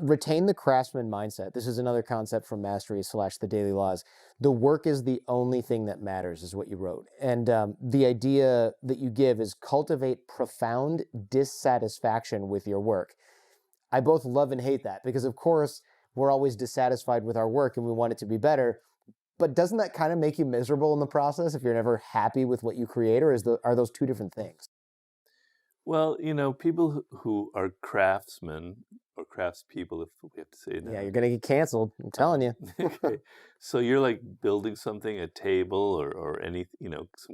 retain the craftsman mindset. This is another concept from Mastery / the Daily Laws. The work is the only thing that matters, is what you wrote. And the idea that you give is cultivate profound dissatisfaction with your work. I both love and hate that, because of course we're always dissatisfied with our work and we want it to be better. But doesn't that kind of make you miserable in the process if you're never happy with what you create, or are those two different things? Well, people who are craftsmen or craftspeople, if we have to say it now. Yeah, you're going to get canceled. I'm telling you. Okay. So you're like building something, a table or any,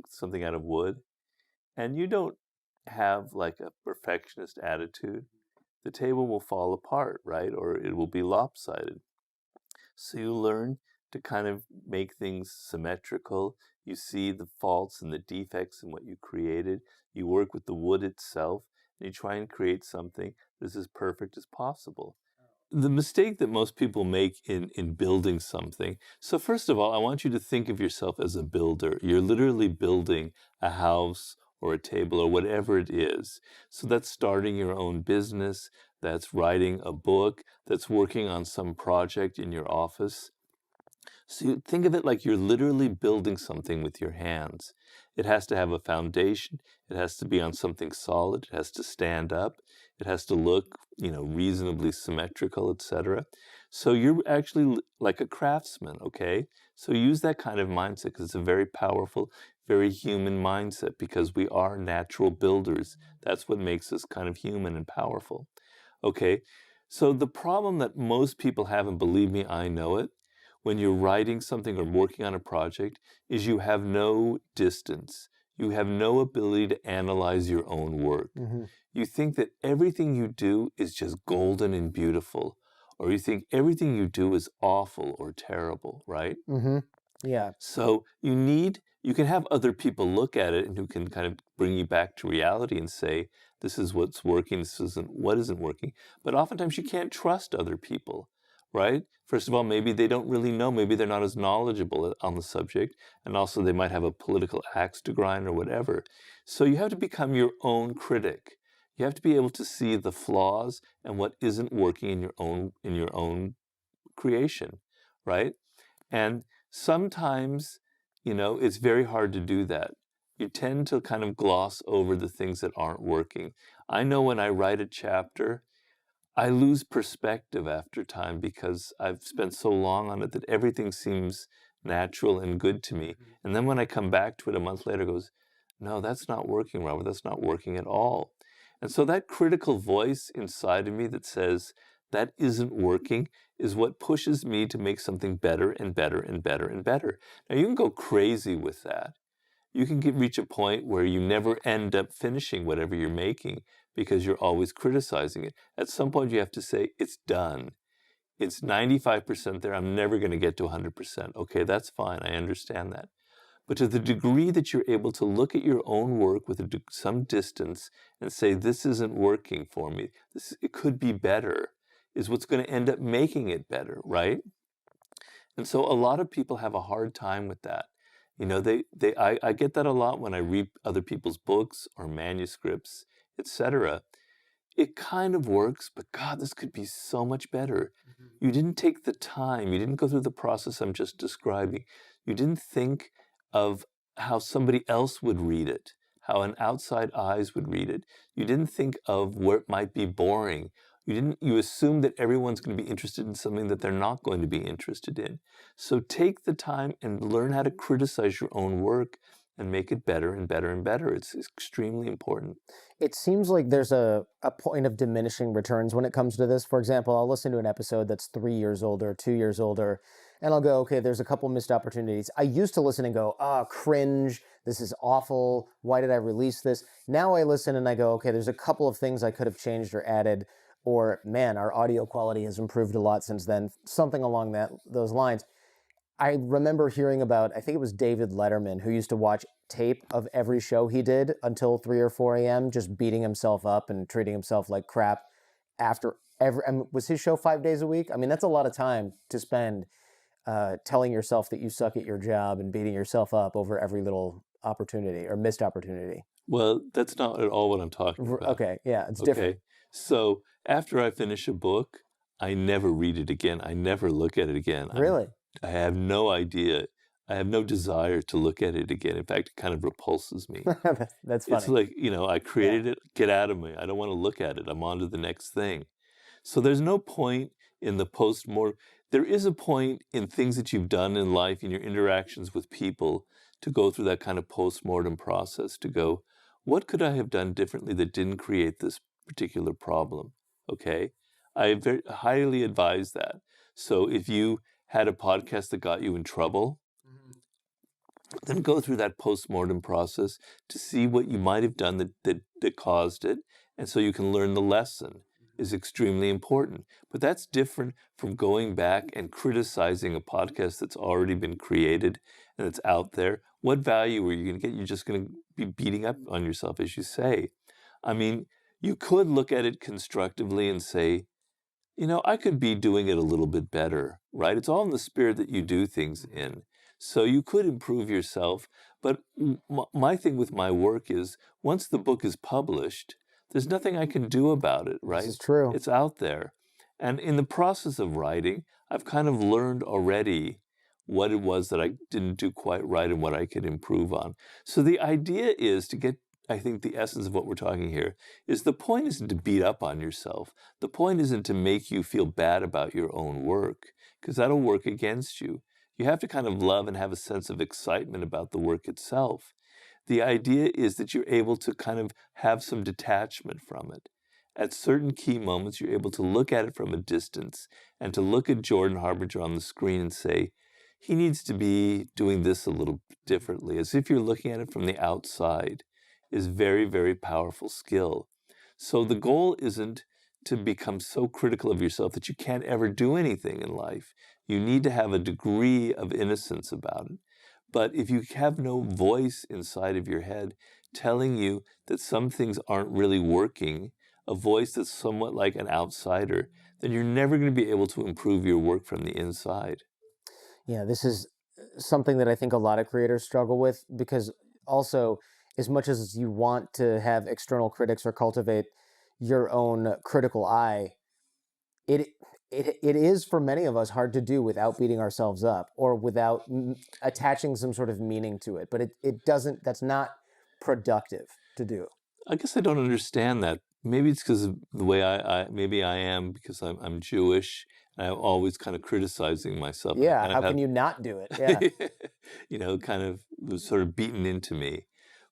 something out of wood, and you don't have like a perfectionist attitude. The table will fall apart, right? Or it will be lopsided. So you learn to kind of make things symmetrical. You see the faults and the defects in what you created. You work with the wood itself, and you try and create something that's as perfect as possible. The mistake that most people make in building something, so first of all, I want you to think of yourself as a builder. You're literally building a house or a table or whatever it is. So that's starting your own business, that's writing a book, that's working on some project in your office. So you think of it like you're literally building something with your hands. It has to have a foundation. It has to be on something solid. It has to stand up. It has to look, reasonably symmetrical, etc. So you're actually like a craftsman, okay? So use that kind of mindset, because it's a very powerful, very human mindset, because we are natural builders. That's what makes us kind of human and powerful, okay? So the problem that most people have, and believe me, I know it, when you're writing something or working on a project, is you have no distance. You have no ability to analyze your own work. Mm-hmm. You think that everything you do is just golden and beautiful, or you think everything you do is awful or terrible, right? Mm-hmm. Yeah. So you can have other people look at it and who can kind of bring you back to reality and say, this is what's working, this isn't what isn't working. But oftentimes you can't trust other people, right? First of all, maybe they don't really know. Maybe they're not as knowledgeable on the subject. And also they might have a political axe to grind or whatever. So you have to become your own critic. You have to be able to see the flaws and what isn't working in your own creation, right? And sometimes, it's very hard to do that. You tend to kind of gloss over the things that aren't working. I know when I write a chapter, I lose perspective after time, because I've spent so long on it that everything seems natural and good to me. And then when I come back to it a month later, it goes, no, that's not working, Robert. That's not working at all. And so that critical voice inside of me that says that isn't working is what pushes me to make something better and better and better and better. Now, you can go crazy with that. You can reach a point where you never end up finishing whatever you're making because you're always criticizing it. At some point, you have to say, it's done. It's 95% there. I'm never going to get to 100%. Okay, that's fine. I understand that. But to the degree that you're able to look at your own work with some distance and say, this isn't working for me, it could be better, is what's going to end up making it better, right? And so a lot of people have a hard time with that. I get that a lot when I read other people's books or manuscripts, etc. It kind of works, but God, this could be so much better. Mm-hmm. You didn't take the time. You didn't go through the process I'm just describing. You didn't think of how somebody else would read it, how an outside eyes would read it. You didn't think of where it might be boring. You assume that everyone's going to be interested in something that they're not going to be interested in. So take the time and learn how to criticize your own work and make it better and better and better. It's extremely important. It seems like there's a point of diminishing returns when it comes to this. For example, I'll listen to an episode that's 3 years older, 2 years older, and I'll go, okay, there's a couple missed opportunities. I used to listen and go, cringe, this is awful, why did I release this? Now I listen and I go, okay, there's a couple of things I could have changed or added, or man, our audio quality has improved a lot since then, something along those lines. I remember hearing about, I think it was David Letterman, who used to watch tape of every show he did until 3 or 4 a.m., just beating himself up and treating himself like crap after was his show 5 days a week? I mean, that's a lot of time to spend telling yourself that you suck at your job and beating yourself up over every little opportunity or missed opportunity. Well, that's not at all what I'm talking about. Okay, yeah, it's different. Okay, so after I finish a book, I never read it again. I never look at it again. Really? I have no idea. I have no desire to look at it again. In fact, it kind of repulses me. That's It's funny. like, I Yeah. created it, get out of me. I don't want to look at it. I'm on to the next thing. So there's no point in the post-mortem. There is a point in things that you've done in life, in your interactions with people, to go through that kind of post-mortem process, to go, what could I have done differently that didn't create this particular problem? Okay? I very highly advise that. So if you had a podcast that got you in trouble, then go through that post-mortem process to see what you might have done that caused it, and so you can learn the lesson is extremely important. But that's different from going back and criticizing a podcast that's already been created and it's out there. What value are you going to get? You're just going to be beating up on yourself, as you say. I mean, you could look at it constructively and say, I could be doing it a little bit better, right? It's all in the spirit that you do things in. So you could improve yourself. But my thing with my work is once the book is published, there's nothing I can do about it, right? This is true. It's out there. And in the process of writing, I've kind of learned already what it was that I didn't do quite right and what I could improve on. So the idea is to get, I think the essence of what we're talking here is the point isn't to beat up on yourself. The point isn't to make you feel bad about your own work, because that'll work against you. You have to kind of love and have a sense of excitement about the work itself. The idea is that you're able to kind of have some detachment from it. At certain key moments, you're able to look at it from a distance and to look at Jordan Harbinger on the screen and say, he needs to be doing this a little differently, as if you're looking at it from the outside, is very, very powerful skill. So the goal isn't to become so critical of yourself that you can't ever do anything in life. You need to have a degree of innocence about it. But if you have no voice inside of your head telling you that some things aren't really working, a voice that's somewhat like an outsider, then you're never going to be able to improve your work from the inside. Yeah, this is something that I think a lot of creators struggle with, because also, as much as you want to have external critics or cultivate your own critical eye, it it is for many of us hard to do without beating ourselves up or without attaching some sort of meaning to it. But it doesn't, that's not productive to do. I guess I don't understand that. Maybe it's because of the way maybe I am, because I'm Jewish and I'm always kind of criticizing myself. And I Yeah, kind how of have, can you not do it? Yeah. kind of was sort of beaten into me.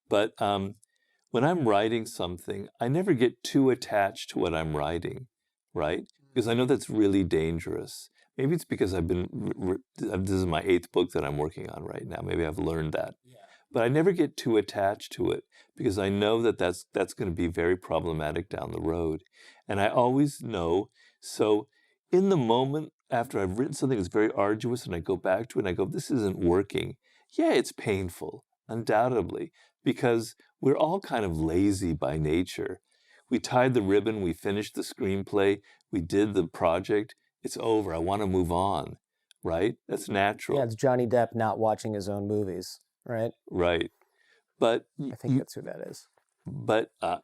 But when I'm writing something, I never get too attached to what I'm writing, right? Because I know that's really dangerous. Maybe it's because I've been, this is my 8th book that I'm working on right now. Maybe I've learned that. Yeah. But I never get too attached to it because I know that that's going to be very problematic down the road. And I always know, so in the moment after I've written something that's very arduous and I go back to it and I go, this isn't working. Yeah, it's painful, undoubtedly, because we're all kind of lazy by nature. We tied the ribbon, we finished the screenplay, we did the project, it's over, I want to move on, right? That's natural. Yeah, it's Johnny Depp not watching his own movies, right? Right. But I think that's who that is. But I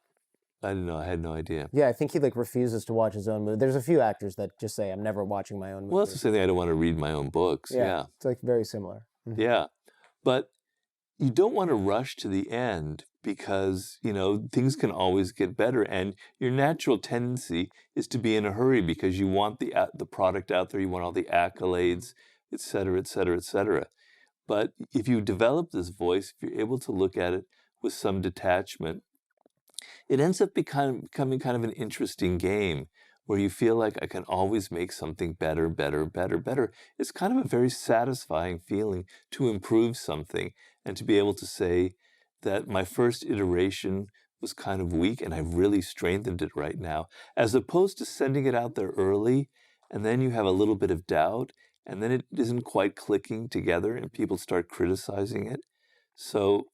don't know. I had no idea. Yeah, I think he refuses to watch his own movie. There's a few actors that just say, "I'm never watching my own movie." Well, that's the same thing. I don't want to read my own books. Yeah. It's very similar. Mm-hmm. Yeah. But you don't want to rush to the end because, things can always get better. And your natural tendency is to be in a hurry because you want the product out there. You want all the accolades, et cetera, et cetera, et cetera. But if you develop this voice, if you're able to look at it with some detachment, it ends up becoming kind of an interesting game where you feel like I can always make something better, better, better, better. It's kind of a very satisfying feeling to improve something and to be able to say that my first iteration was kind of weak and I've really strengthened it right now, as opposed to sending it out there early and then you have a little bit of doubt and then it isn't quite clicking together and people start criticizing it. So,